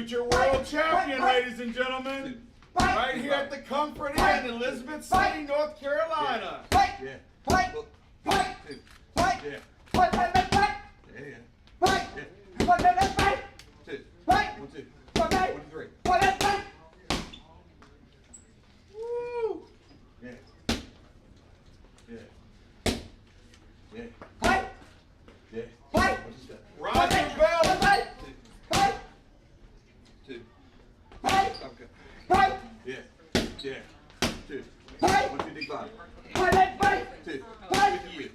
future world champion, ladies and gentlemen. Right here at the Comfort Inn, Elizabeth City, North Carolina. Yeah. Fight! Fight! Fight! Yeah. Fight! Fight! Fight! Fight! Yeah. Fight! Yeah. Fight! Fight! Fight! Two. Fight! 1, 2. Fight! 1, 2, 3. Fight! Fight! Fight! Woo! Yeah. Yeah. Yeah. Fight! Yeah. Fight! What's the step? Roger Bell. Fight! Fight! 2. Fight! Okay. Fight! Yeah. Yeah. 2. Fight! 1, 2, dig 5. Fight! Fight! 2. Fight! 50 you.